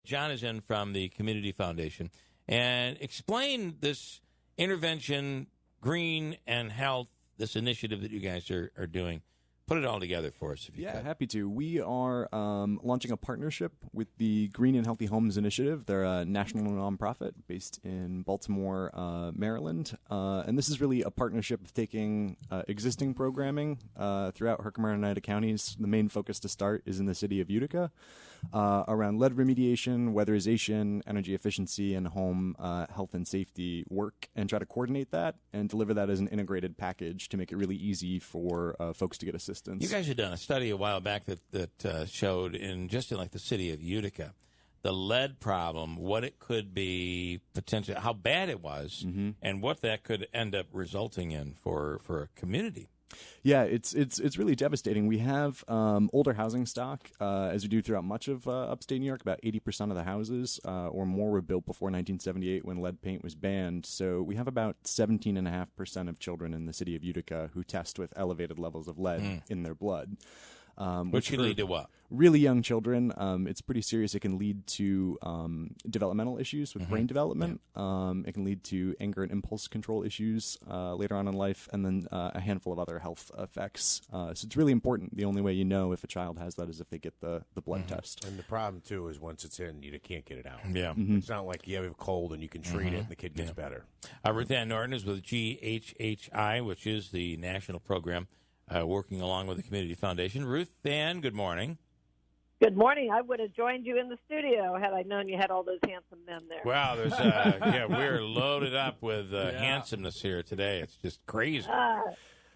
John is in from the Community Foundation. And explain this intervention, green and health, this initiative that you guys are doing. Put it all together for us, if you could. Yeah, happy to. We are launching a partnership with the Green and Healthy Homes Initiative. They're a national nonprofit based in Baltimore, Maryland. And this is really a partnership of taking existing programming throughout Herkimer and Oneida counties. The main focus to start is in the city of Utica around lead remediation, weatherization, energy efficiency, and home health and safety work, and try to coordinate that and deliver that as an integrated package to make it really easy for folks to get assistance. You guys had done a study a while back that showed in like the city of Utica, the lead problem, what it could be potentially, how bad it was, and what that could end up resulting in for a community. Yeah, it's really devastating. We have older housing stock, as we do throughout much of upstate New York. About 80% of the houses or more were built before 1978 when lead paint was banned. So we have about 17.5% of children in the city of Utica who test with elevated levels of lead in their blood. Which can lead to what? Really young children, it's pretty serious. It can lead to developmental issues with brain development. It can lead to anger and impulse control issues later on in life, and then a handful of other health effects. So it's really important. The only way you know if a child has that is if they get the blood test. And the problem, too, is once it's in, you can't get it out. Yeah. It's not like you have a cold and you can treat it and the kid gets better. Ruth Ann Norton is with GHHI, which is the national program working along with the Community Foundation. Ruth Ann, good morning. Good morning. I would have joined you in the studio had I known you had all those handsome men there. Wow, there's we're loaded up with handsomeness here today. It's just crazy.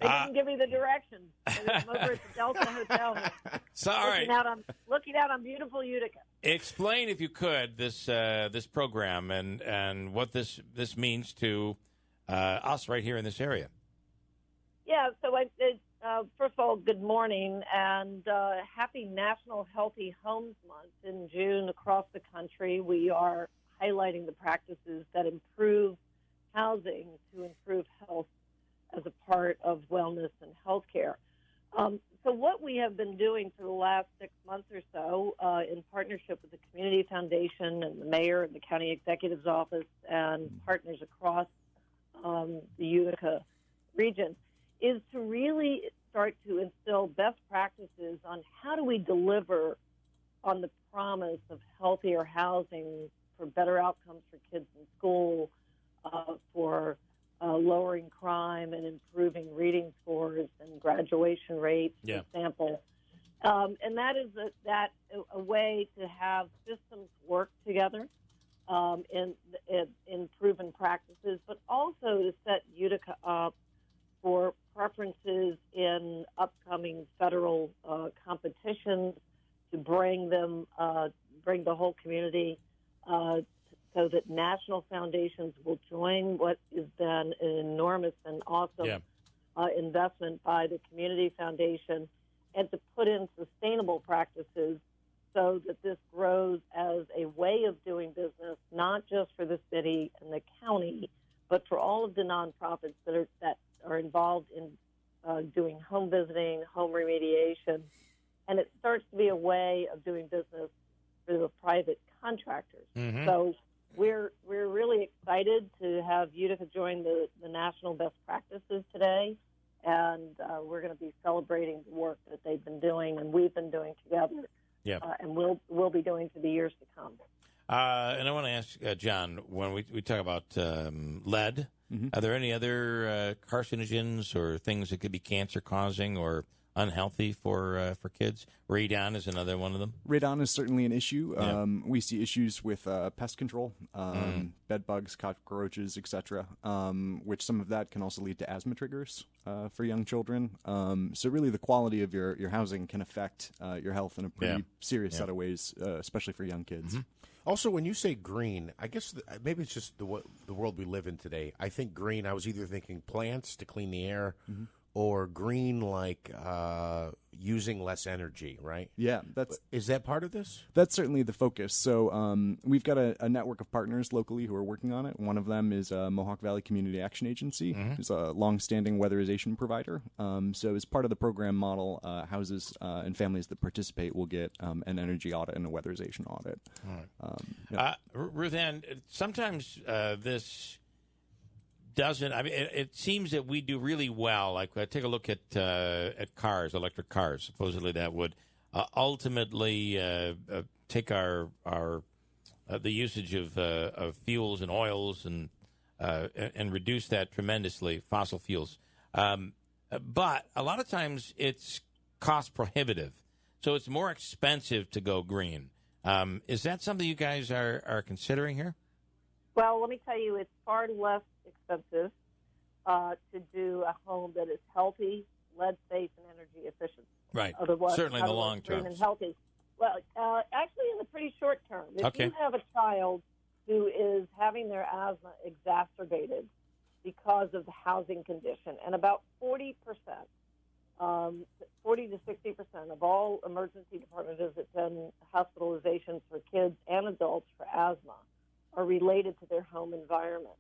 They didn't give me the directions. I'm over at the Delta Hotel here. Sorry. Looking out on beautiful Utica. Explain, if you could, this program and what this means to us right here in this area. Yeah, so first of all, good morning, and happy National Healthy Homes Month. In June, across the country, we are highlighting the practices that improve housing to improve health as a part of wellness and health care. So what we have been doing for the last 6 months or so, in partnership with the Community Foundation and the mayor and the county executive's office and partners across the Utica region, is to really start to instill best practices on how do we deliver on the promise of healthier housing for better outcomes for kids in school, for lowering crime and improving reading scores and graduation rates, for example. And that is a way to have systems work together in proven practices, but also to set Utica up for preferences in upcoming federal competitions, to bring the whole community so that national foundations will join what is then an enormous and awesome investment by the Community Foundation, and to put in sustainable practices so that this grows as a way of doing business, not just for the city and the county, but for all of the nonprofits that are involved in doing home visiting, home remediation, and it starts to be a way of doing business for the private contractors. So we're really excited to have Utica join the national best practices today, and we're going to be celebrating the work that they've been doing and we've been doing together, and we'll be doing for the years to come. And I want to ask John, when we talk about lead, are there any other carcinogens or things that could be cancer-causing or unhealthy for kids? Radon is another one of them. Radon is certainly an issue. We see issues with pest control, bed bugs, cockroaches, etc., which some of that can also lead to asthma triggers for young children. So really the quality of your housing can affect your health in a pretty serious set of ways, especially for young kids. Also, when you say green, I guess maybe it's just the world we live in today. I think green, I was either thinking plants to clean the air or green like using less energy, right? Yeah. Is that part of this? That's certainly the focus. So we've got a network of partners locally who are working on it. One of them is Mohawk Valley Community Action Agency, who's a longstanding weatherization provider. So as part of the program model, houses and families that participate will get an energy audit and a weatherization audit. Ruth Ann, sometimes this doesn't. I mean, it seems that we do really well. Like, take a look at cars, electric cars. Supposedly, that would ultimately take our the usage of fuels and oils and reduce that tremendously, fossil fuels. But a lot of times it's cost prohibitive, so it's more expensive to go green. Is that something you guys are considering here? Well, let me tell you, it's far less expensive to do a home that is healthy, lead safe, and energy efficient. Right. Otherwise, certainly in the long term. And healthy. Well, actually, in the pretty short term, if Okay. you have a child who is having their asthma exacerbated because of the housing condition, and about 40%, 40 to 60% of all emergency department visits and hospitalizations for kids and adults for asthma are related to their home environment.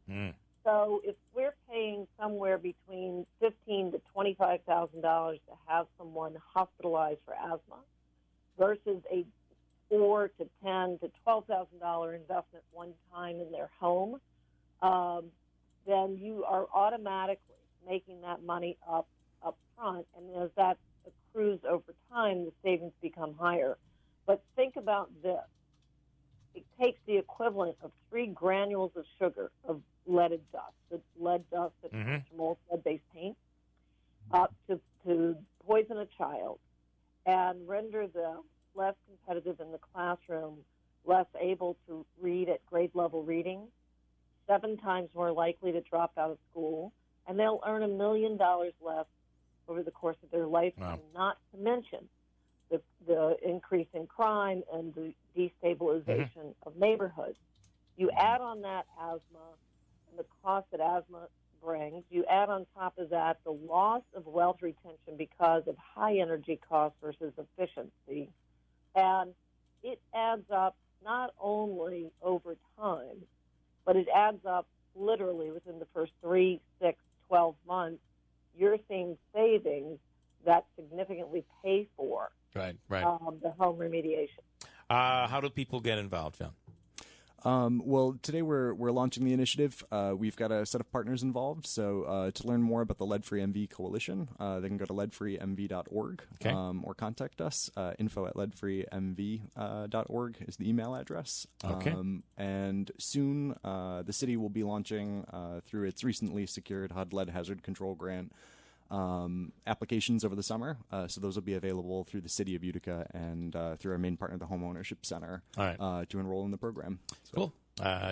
So if we're paying somewhere between $15,000 to $25,000 to have someone hospitalized for asthma versus a $4,000 to $10,000 to $12,000 investment one time in their home, then you are automatically making that money up front, and as that accrues over time, the savings become higher. But think about this. It takes the equivalent of 3 granules of sugar of leaded dust, the lead dust that comes from old lead-based paint, to poison a child and render them less competitive in the classroom, less able to read at grade-level reading, 7 times more likely to drop out of school, and they'll earn $1 million less over the course of their lifetime, not to mention the increase in crime and the destabilization of neighborhoods. You add on that asthma and the cost that asthma brings. You add on top of that the loss of wealth retention because of high energy costs versus efficiency. And it adds up not only over time, but it adds up literally within the first 3, 6, 12 months. You're seeing savings that significantly pay for Right. the home remediation. How do people get involved, John? Well, today we're launching the initiative. We've got a set of partners involved. So to learn more about the Lead-Free MV Coalition, they can go to leadfreemv.org or contact us. info@leadfreemv.org is the email address. Okay. And soon the city will be launching through its recently secured HUD Lead Hazard Control Grant applications over the summer. So those will be available through the city of Utica and through our main partner, the Home Ownership Center, to enroll in the program. So. Cool.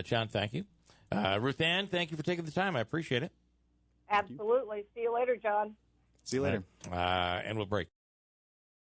John, thank you. Ruth Ann, thank you for taking the time. I appreciate it. Absolutely. See you later, John. See you later. And we'll break.